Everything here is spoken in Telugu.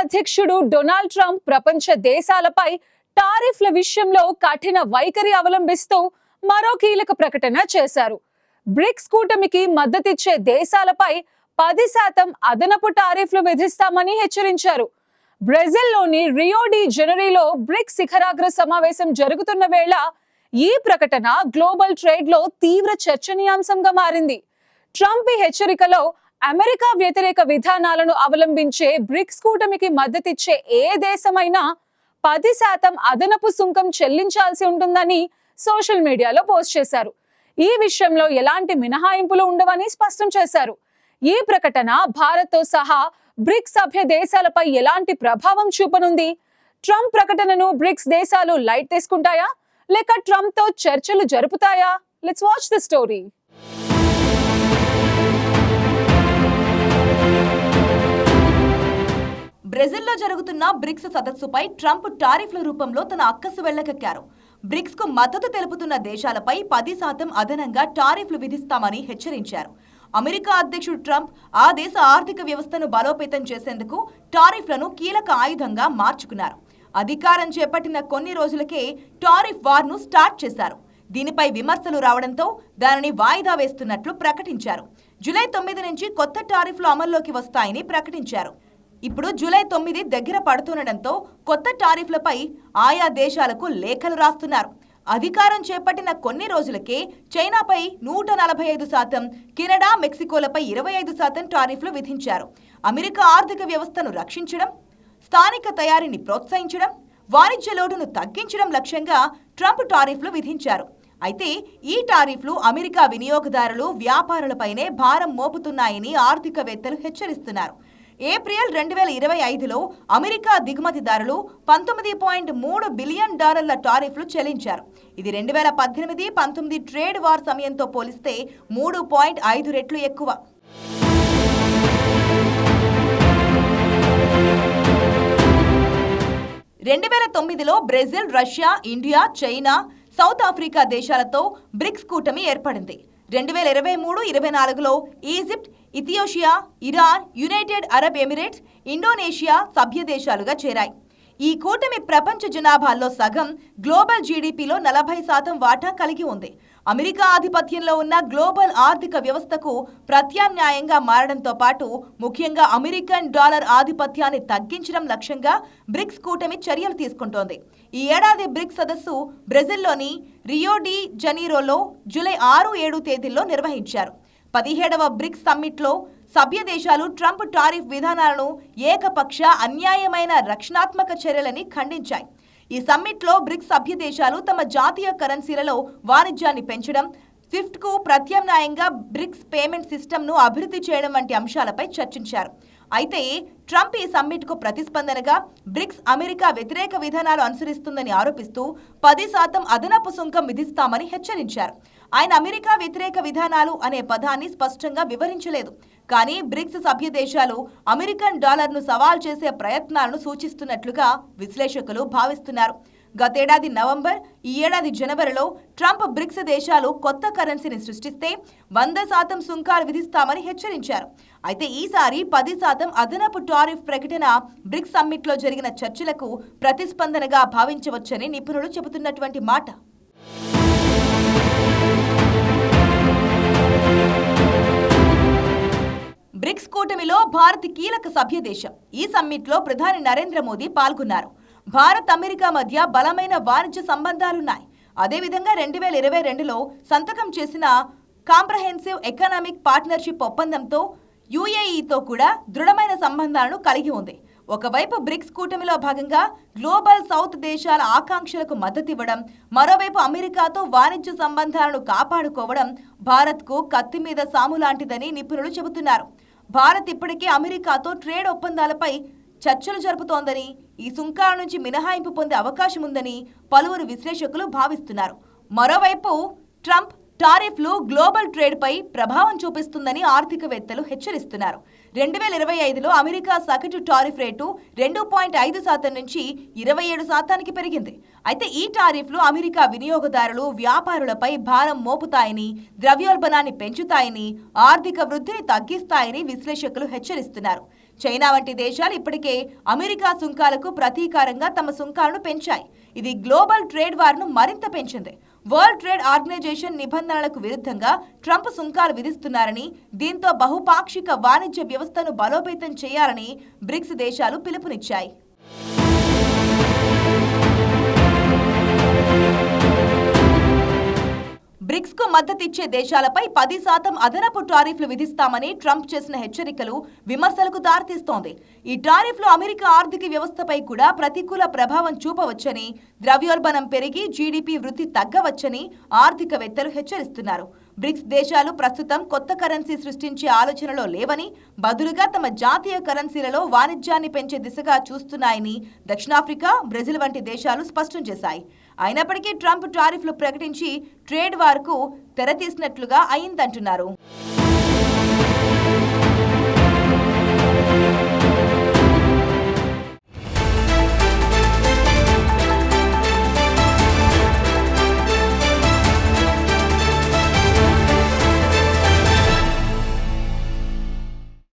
అధ్యక్షుడు డొనాల్డ్ ట్రంప్ ప్రపంచ దేశాలపై టారిఫ్ల విషయంలో కఠిన వైఖరి అవలంబిస్తూ మరో కీలక ప్రకటన చేశారు. బ్రిక్స్ కూటమికి మద్దతిచ్చే దేశాలపై 10% అదనపు టారిఫ్లు విధిస్తామని హెచ్చరించారు. బ్రెజిల్లోని రియో డి జనరీలో బ్రిక్స్ శిఖరాగ్ర సమావేశం జరుగుతున్న వేళ ఈ ప్రకటన గ్లోబల్ ట్రేడ్ లో తీవ్ర చర్చనీయాంశంగా మారింది. ట్రంప్ ఈ హెచ్చరికలో అమెరికా వ్యతిరేక విధానాలను అవలంబించే బ్రిక్స్ కూటమికి మద్దతిచ్చే ఏ దేశమైనా 10% అదనపు సుంకం చెల్లించాల్సి ఉంటుందని సోషల్ మీడియాలో పోస్ట్ చేశారు. ఈ విషయంలో ఎలాంటి మినహాయింపులు ఉండవని స్పష్టం చేశారు. ఈ ప్రకటన భారత్తో సహా బ్రిక్స్ సభ్య దేశాలపై ఎలాంటి ప్రభావం చూపనుంది? ట్రంప్ ప్రకటనను బ్రిక్స్ దేశాలు లైట్ తీసుకుంటాయా లేక ట్రంప్ తో చర్చలు జరుపుతాయా? Let's watch the story. బ్రెజిల్లో జరుగుతున్న బ్రిక్స్ సదస్సుపై ట్రంప్ టారిఫ్ల రూపంలో తన అక్కసు వెళ్లగక్కారు. బ్రిక్స్ కు మద్దతు తెలుపుతున్న దేశాలపై 10% అదనంగా టారిఫ్లు విధిస్తామని హెచ్చరించారు. అమెరికా అధ్యక్షుడు ట్రంప్ ఆ దేశ ఆర్థిక వ్యవస్థను బలోపేతం చేసేందుకు టారిఫ్లను కీలక ఆయుధంగా మార్చుకున్నారు. అధికారం చేపట్టిన కొన్ని రోజులకే టారిఫ్ వార్ను స్టార్ట్ చేశారు. దీనిపై విమర్శలు రావడంతో దానిని వాయిదా వేస్తున్నట్లు ప్రకటించారు. జూలై 9 నుంచి కొత్త టారిఫ్లు అమల్లోకి వస్తాయని ప్రకటించారు. ఇప్పుడు జూలై 9 దగ్గర పడుతుండటంతో కొత్త టారిఫ్లపై ఆయా దేశాలకు లేఖలు రాస్తున్నారు. అధికారం చేపట్టిన కొన్ని రోజులకే చైనాపై 145%, కెనడా, మెక్సికోలపై 25% టారిఫ్లు విధించారు. అమెరికా ఆర్థిక వ్యవస్థను రక్షించడం, స్థానిక తయారీని ప్రోత్సహించడం, వాణిజ్య లోటును తగ్గించడం లక్ష్యంగా ట్రంప్ టారిఫ్లు విధించారు. అయితే ఈ టారిఫ్లు అమెరికా వినియోగదారులు, వ్యాపారులపైనే భారం మోపుతున్నాయని ఆర్థికవేత్తలు హెచ్చరిస్తున్నారు. ఏప్రిల్ 2025లో అమెరికా దిగుమతిదారులు $19.3 బిలియన్ టారిఫ్లు చెల్లించారు. ఇది 2018-19 ట్రేడ్ వార్ సమయంతో పోలిస్తే 3.5 రెట్లు ఎక్కువ. లో Brazil, Russia, India, China, South Africa దేశాలతో బ్రిక్స్ కూటమి ఏర్పడింది. 2023-24లో Egypt, Ethiopia, Iran, United Arab Emirates, Indonesia సభ్య దేశాలుగా చేరాయి. ఈ కూటమి ప్రపంచ జనాభాలో సగం, గ్లోబల్ జీడీపీలో 40% వాటా కలిగి ఉంది. అమెరికా ఆధిపత్యంలో ఉన్న గ్లోబల్ ఆర్థిక వ్యవస్థకు ప్రత్యామ్నాయంగా మారడంతో పాటు ముఖ్యంగా అమెరికన్ డాలర్ ఆధిపత్యాన్ని తగ్గించడం లక్ష్యంగా బ్రిక్స్ కూటమి చర్యలు తీసుకుంటోంది. ఈ ఏడాది బ్రిక్స్ సదస్సు బ్రెజిల్లోని రియో డి జనీరోలో జూలై 6-7 తేదీల్లో నిర్వహించారు. 17వ బ్రిక్స్ సమ్మిట్లో సభ్య దేశాలు ట్రంప్ టారిఫ్ విధానాలను ఏకపక్ష, అన్యాయమైన, రక్షణాత్మక చర్యలని ఖండించాయి. ఈ సమ్మిట్లో బ్రిక్స్ సభ్య దేశాలు తమ జాతీయ కరెన్సీలలో వాణిజ్యాన్ని పెంచడం, స్విఫ్ట్కు ప్రత్యామ్నాయంగా బ్రిక్స్ పేమెంట్ సిస్టమ్ను అభివృద్ధి చేయడం వంటి అంశాలపై చర్చించారు. అయితే ట్రంప్ ఈ సమ్మిట్కు ప్రతిస్పందనగా బ్రిక్స్ అమెరికా వ్యతిరేక విధానాలు అనుసరిస్తుందని ఆరోపిస్తూ 10% అదనపు సుంకం విధిస్తామని హెచ్చరించారు. ఆయన అమెరికా వ్యతిరేక విధానాలు అనే పదాన్ని స్పష్టంగా వివరించలేదు. కానీ బ్రిక్స్ సభ్య దేశాలు అమెరికన్ డాలర్ను సవాల్ చేసే ప్రయత్నాలను సూచిస్తున్నట్లుగా విశ్లేషకులు భావిస్తున్నారు. గతేడాది నవంబర్, ఈ ఏడాది జనవరిలో ట్రంప్ బ్రిక్స్ దేశాలు కొత్త కరెన్సీని సృష్టిస్తే 100% సుంకాలు విధిస్తామని హెచ్చరించారు. అయితే ఈసారి 10% అదనపు టారిఫ్ ప్రకటన బ్రిక్స్ సమ్మిట్లో జరిగిన చర్చలకు ప్రతిస్పందనగా భావించవచ్చని నిపుణులు చెబుతున్నటువంటి మాట. బ్రిక్స్ కూటమిలో భారత్ కీలక సభ్య దేశం. ఈ సమ్మిట్లో ప్రధాని నరేంద్ర మోదీ పాల్గొన్నారు. భారత్, అమెరికా మధ్య బలమైన వాణిజ్య సంబంధాలున్నాయి. అదేవిధంగా 2022లో సంతకం చేసిన కాంప్రహెన్సివ్ ఎకనామిక్ పార్ట్నర్షిప్ ఒప్పందంతో యుఏఈతో కూడా దృఢమైన సంబంధాలను కలిగి ఉంది. ఒకవైపు బ్రిక్స్ కూటమిలో భాగంగా గ్లోబల్ సౌత్ దేశాల ఆకాంక్షలకు మద్దతివ్వడం, మరోవైపు అమెరికాతో వాణిజ్య సంబంధాలను కాపాడుకోవడం భారత్కు కత్తి మీద సాము లాంటిదని నిపుణులు చెబుతున్నారు. భారత్ ఇప్పటికే అమెరికాతో ట్రేడ్ ఒప్పందాలపై చర్చలు జరుపుతోందని, ఈ సుంకాల నుంచి మినహాయింపు పొందే అవకాశం ఉందని పలువురు విశ్లేషకులు భావిస్తున్నారు. మరోవైపు ట్రంప్ టారిఫ్లు గ్లోబల్ ట్రేడ్పై ప్రభావం చూపిస్తుందని ఆర్థికవేత్తలు హెచ్చరిస్తున్నారు. 2025లో అమెరికా సగటు టారిఫ్ రేటు 2.5% నుంచి 27%కి పెరిగింది. అయితే ఈ టారిఫ్లు అమెరికా వినియోగదారులు, వ్యాపారులపై భారం మోపుతాయని, ద్రవ్యోల్బణాన్ని పెంచుతాయని, ఆర్థిక వృద్ధిని తగ్గిస్తాయని విశ్లేషకులు హెచ్చరిస్తున్నారు. చైనా వంటి దేశాలు ఇప్పటికే అమెరికా సుంకాలకు ప్రతీకారంగా తమ సుంకాలను పెంచాయి. ఇది గ్లోబల్ ట్రేడ్ వార్ను మరింత పెంచింది. వరల్డ్ ట్రేడ్ ఆర్గనైజేషన్ నిబంధనలకు విరుద్ధంగా ట్రంప్ సుంకాలు విధిస్తున్నారని, దీంతో బహుపాక్షిక వాణిజ్య వ్యవస్థను బలోపేతం చేయాలని బ్రిక్స్ దేశాలు పిలుపునిచ్చాయి. బ్రిక్స్ కు మద్దతిచ్చే దేశాలపై 10% అదనపు టారిఫ్లు విధిస్తామని ట్రంప్ చేసిన హెచ్చరికలు విమర్శలకు దారితీస్తోంది. ఈ టారిఫ్లు అమెరికా ఆర్థిక వ్యవస్థపై కూడా ప్రతికూల ప్రభావం చూపవచ్చని, ద్రవ్యోల్బణం పెరిగి జీడీపీ వృద్ధి తగ్గవచ్చని ఆర్థికవేత్తలు హెచ్చరిస్తున్నారు. బ్రిక్స్ దేశాలు ప్రస్తుతం కొత్త కరెన్సీ సృష్టించే ఆలోచనలో లేవని, బదులుగా తమ జాతీయ కరెన్సీలలో వాణిజ్యాన్ని పెంచే దిశగా చూస్తున్నాయని దక్షిణాఫ్రికా, బ్రెజిల్ వంటి దేశాలు స్పష్టం చేశాయి. అయినప్పటికీ ట్రంప్ టారిఫ్లు ప్రకటించి ట్రేడ్ వార్కు తెరతీసినట్లుగా అయిందంటున్నారు.